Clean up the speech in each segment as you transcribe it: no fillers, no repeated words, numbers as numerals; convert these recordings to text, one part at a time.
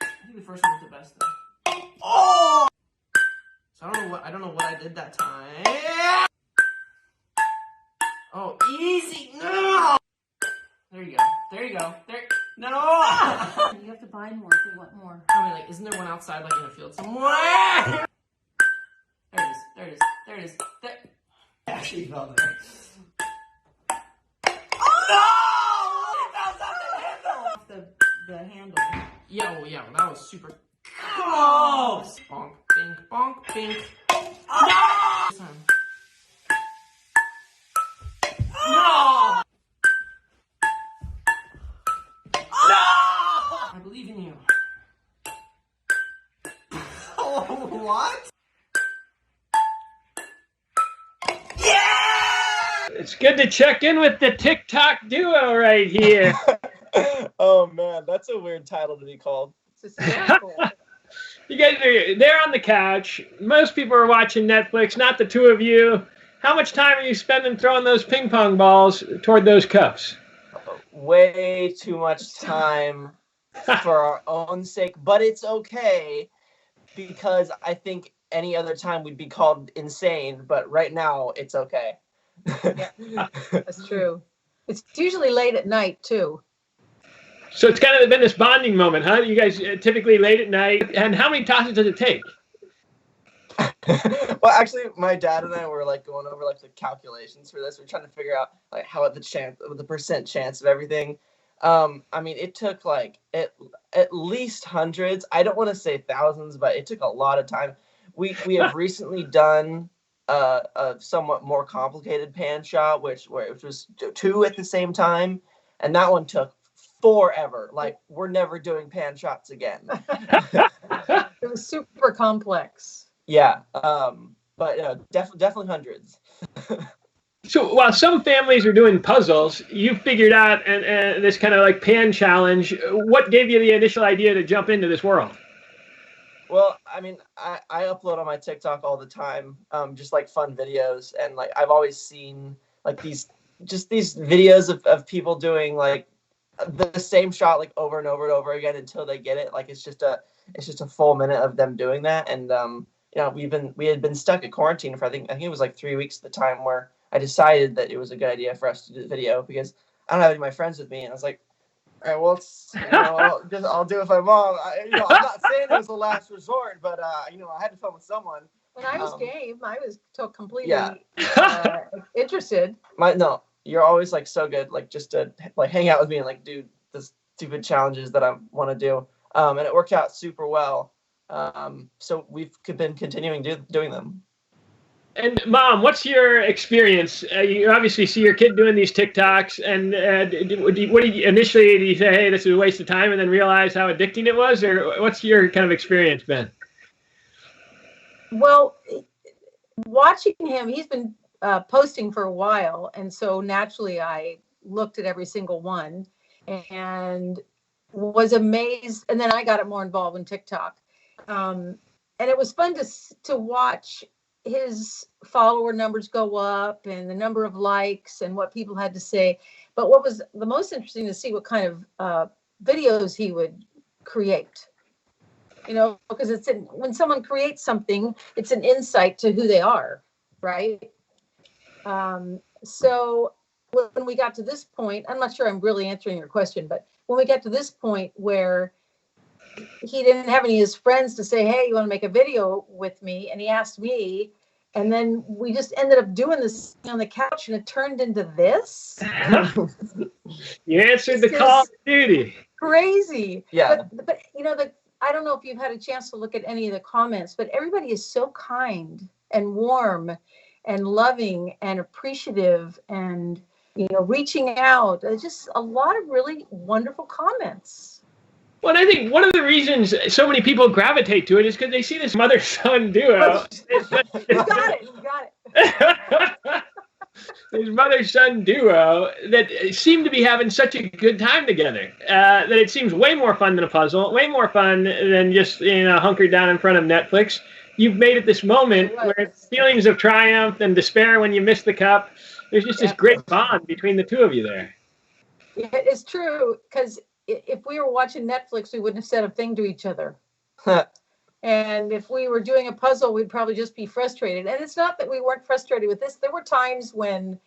I think the first one was the best though. Oh! So I don't know what I did that time. Oh, easy. No! There you go. There you go. There. No! You have to buy more if you want more. I mean, like, isn't there one outside, like, in a field somewhere? There it is. There it is. There it is. There. Actually fell there. Oh, no! It bounced off the handle! The handle. Yeah, well, that was super close! Bonk, bink, bonk, bink. Oh! No! No! I believe in you. What? It's good to check in with the TikTok duo right here. Oh man, that's a weird title to be called. It's hysterical. You guys are there on the couch. Most people are watching Netflix, not the two of you. How much time are you spending throwing those ping pong balls toward those cups? Way too much time for our own sake, but it's okay because I think any other time we'd be called insane, but right now it's okay. Yeah, that's true. It's usually late at night too. So it's kind of been this bonding moment, huh? You guys typically late at night. And how many tosses does it take? Well, actually, my dad and I were like going over like the calculations for this. We're trying to figure out like how the percent chance of everything. I mean, it took like at least hundreds. I don't want to say thousands, but it took a lot of time. We have recently done a somewhat more complicated pan shot, which was two at the same time, and that one took forever. Like, we're never doing pan shots again. It was super complex. Yeah, but definitely hundreds. So while some families are doing puzzles, you figured out and this kind of like pan challenge. What gave you the initial idea to jump into this world? Well, I mean, I upload on my TikTok all the time, just like fun videos, and like I've always seen like these videos of people doing like the same shot like over and over and over again until they get it. Like it's just a full minute of them doing that, and we had been stuck at quarantine for I think it was like 3 weeks at the time where I decided that it was a good idea for us to do the video because I don't have any of my friends with me, and I was like, all right, well, I'll do it if I'm on. I'm not saying it was the last resort, but I had to film with someone. When I was game, I was completely interested. You're always like so good, like just to like hang out with me and like do the stupid challenges that I want to do, and it worked out super well. So we've been continuing doing them. And Mom, what's your experience? You obviously see your kid doing these TikToks, and what did you initially? Did you say, "Hey, this is a waste of time," and then realize how addicting it was, or what's your kind of experience been? Well, watching him, he's been posting for a while, and so naturally, I looked at every single one and was amazed. And then I got more involved in TikTok, and it was fun to watch his follower numbers go up and the number of likes and what people had to say. But what was the most interesting to see what kind of videos he would create, because when someone creates something, it's an insight to who they are. Right. So when we got to this point, I'm not sure I'm really answering your question, but when we got to this point where he didn't have any of his friends to say, "Hey, you want to make a video with me?" And he asked me, and then we just ended up doing this on the couch, and it turned into this. You answered the call of duty. Crazy. Yeah. But I don't know if you've had a chance to look at any of the comments, but everybody is so kind and warm and loving and appreciative and, reaching out. Just a lot of really wonderful comments. Well, I think one of the reasons so many people gravitate to it is because they see this mother-son duo. You got it. This mother-son duo that seem to be having such a good time together that it seems way more fun than a puzzle, way more fun than just hunkered down in front of Netflix. You've made it this moment where feelings of triumph and despair when you miss the cup. There's just this great bond between the two of you there. Yeah, it's true, because if we were watching Netflix, we wouldn't have said a thing to each other. And if we were doing a puzzle, we'd probably just be frustrated. And it's not that we weren't frustrated with this. There were times when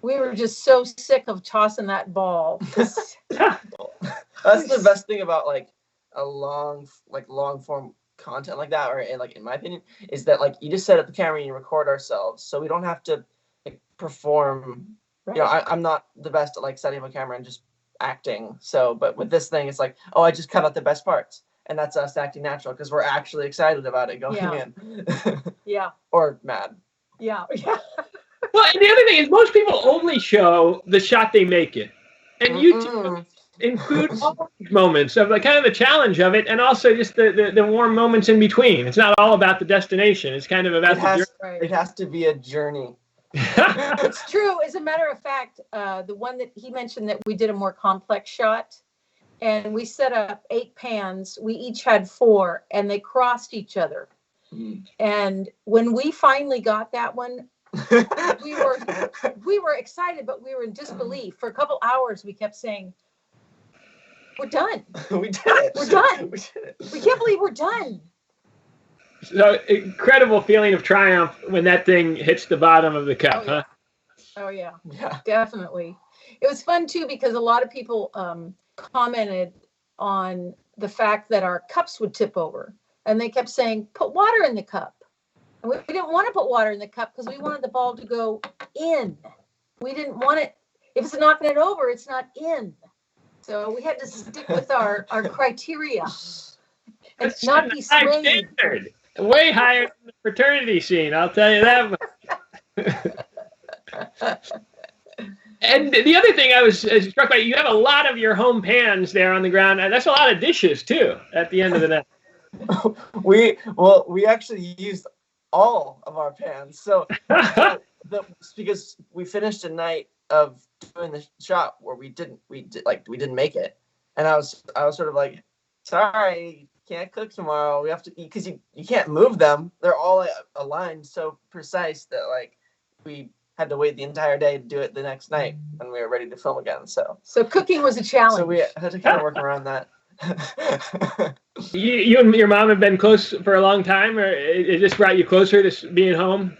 we were just so sick of tossing that ball. That's the best thing about like a long form content like that, or in my opinion, is that like you just set up the camera and you record ourselves, so we don't have to like, perform. Right. You know, I'm not the best at like setting up a camera and just acting. So, but with this thing, it's like, oh, I just cut out the best parts, and that's us acting natural because we're actually excited about it going in. Yeah. Or mad. Yeah. Well, and the other thing is most people only show the shot they make it. And YouTube includes all these moments of like kind of the challenge of it, and also just the warm moments in between. It's not all about the destination. It's kind of about the journey. It has to be a journey. It's true. As a matter of fact, the one that he mentioned that we did a more complex shot, and we set up 8 pans. We each had 4, and they crossed each other. And when we finally got that one, we were excited, but we were in disbelief. For a couple hours, we kept saying, "We're done. We did it. We're done. We did it. We can't believe we're done." So incredible feeling of triumph when that thing hits the bottom of the cup, Oh, yeah. huh? Oh yeah, Yeah. definitely. It was fun too because a lot of people commented on the fact that our cups would tip over, and they kept saying, "Put water in the cup." And we didn't want to put water in the cup because we wanted the ball to go in. We didn't want it. If it's knocking it over, it's not in. So we had to stick with our criteria and That's not be a high swayed. standard. Way higher than the fraternity scene, I'll tell you that much. And the other thing I was struck by, you have a lot of your home pans there on the ground, and that's a lot of dishes too at the end of the night. We actually used all of our pans. So because we finished a night of doing the shot where we didn't make it, and I was sort of like, sorry, can't cook tomorrow. We have to, because you can't move them. They're all aligned so precise that like we had to wait the entire day to do it the next night when we were ready to film again. So Cooking was a challenge. So we had to kind of work around that. You and your mom have been close for a long time, or it just brought you closer to being home?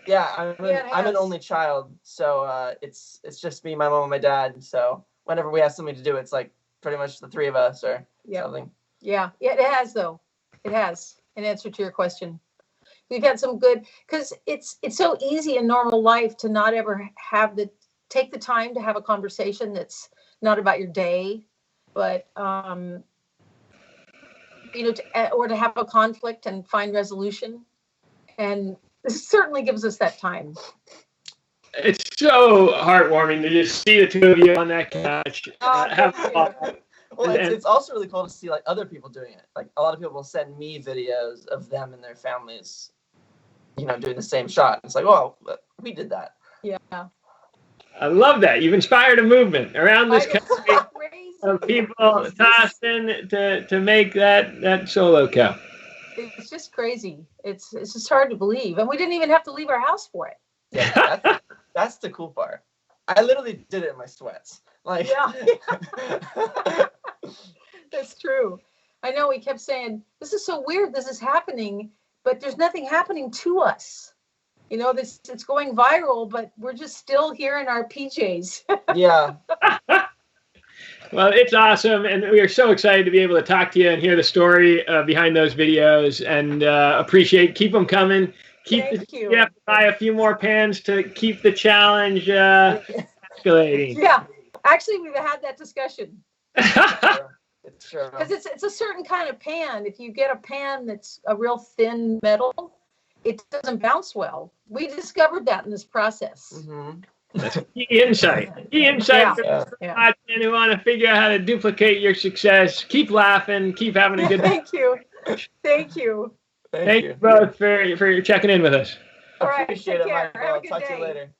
Yeah, I'm an only child, so it's just me, my mom, and my dad. So whenever we have something to do, it's like pretty much the 3 of us or something. Yeah, it has though. It has. In answer to your question, we've had some good, because it's so easy in normal life to not ever take the time to have a conversation that's not about your day, but or to have a conflict and find resolution, and this certainly gives us that time. It's so heartwarming to just see the 2 of you on that couch. Well, it's also really cool to see like other people doing it. Like a lot of people will send me videos of them and their families, doing the same shot. It's like, oh, we did that. Yeah. I love that. You've inspired a movement around this country of people tossing to make that solo cup. It's just crazy. It's just hard to believe, and we didn't even have to leave our house for it. Yeah, that's the cool part. I literally did it in my sweats. Like, yeah. That's true. I know we kept saying, this is so weird, this is happening, but there's nothing happening to us. It's going viral, but we're just still here in our PJs. Yeah. Well, it's awesome, and we are so excited to be able to talk to you and hear the story behind those videos, and keep them coming. Thank you. You have to buy a few more pans to keep the challenge escalating. Yeah, actually, we've had that discussion. It's true. Because it's a certain kind of pan. If you get a pan that's a real thin metal, it doesn't bounce well. We discovered that in this process. Mm-hmm. That's key insight. Key insight for the who want to figure out how to duplicate your success. Keep laughing. Keep having a good day. Thank you. Thank you. Thank you both for checking in with us. All right. Appreciate Take it, care. Michael. Have a I'll good talk to day. you later.